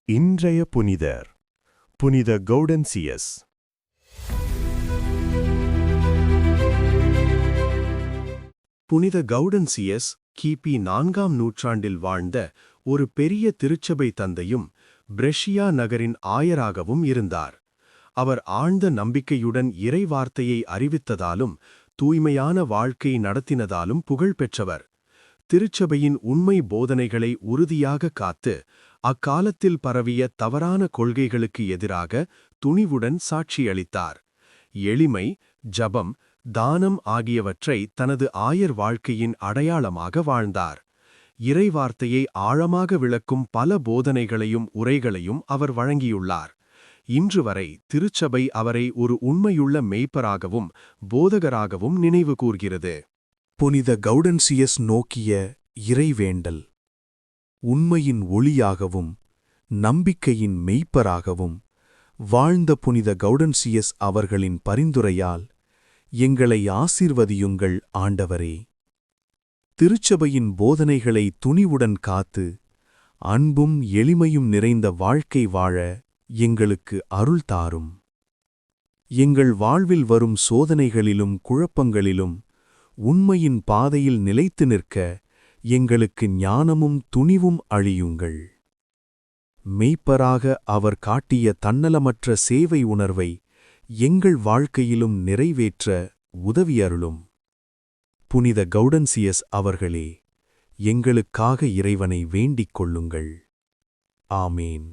இன்றைய புனிதர் புனித கௌடன்சியஸ். புனித கௌடன்சியஸ் கிபி 4ஆம் நூற்றாண்டில் வாழ்ந்த ஒரு பெரிய திருச்சபை தந்தையும் பிரஷியா நகரின் ஆயராகவும் இருந்தார். அவர் ஆழ்ந்த நம்பிக்கையுடன் இறைவார்த்தையை அறிவித்ததாலும் தூய்மையான வாழ்க்கை நடத்தினதாலும் புகழ் பெற்றவர். திருச்சபையின் உண்மை போதனைகளை உறுதியாக காத்து அக்காலத்தில் பரவிய தவறான கொள்கைகளுக்கு எதிராக துணிவுடன் சாட்சியளித்தார். எளிமை, ஜபம், தானம் ஆகியவற்றை தனது ஆயர் வாழ்க்கையின் அடையாளமாக வாழ்ந்தார். இறைவார்த்தையை ஆழமாக விளக்கும் பல போதனைகளையும் உரைகளையும் அவர் வழங்கியுள்ளார். இன்று வரை திருச்சபை அவரை ஒரு உண்மையுள்ள மெய்ப்பராகவும் போதகராகவும் நினைவு கூர்கிறது. புனித கௌடன்சியஸ் நோக்கிய இறைவேண்டல். உண்மையின் ஒளியாகவும் நம்பிக்கையின் மெய்ப்பராகவும் வாழ்ந்த புனித கௌடன்சியஸ் அவர்களின் பரிந்துரையால் எங்களை ஆசீர்வதியுங்கள் ஆண்டவரே. திருச்சபையின் போதனைகளை துணிவுடன் காத்து அன்பும் எளிமையும் நிறைந்த வாழ்க்கை வாழ எங்களுக்கு அருள் தாரும். எங்கள் வாழ்வில் வரும் சோதனைகளிலும் குழப்பங்களிலும் உண்மையின் பாதையில் நிலைத்து நிற்க எங்களுக்கு ஞானமும் துணிவும் அழியுங்கள். மெய்ப்பராக அவர் காட்டிய தன்னலமற்ற சேவை உணர்வை எங்கள் வாழ்க்கையிலும் நிறைவேற்ற உதவியருளும். புனித கௌடன்சியஸ் அவர்களே, எங்களுக்காக இறைவனை வேண்டிக் கொள்ளுங்கள். ஆமேன்.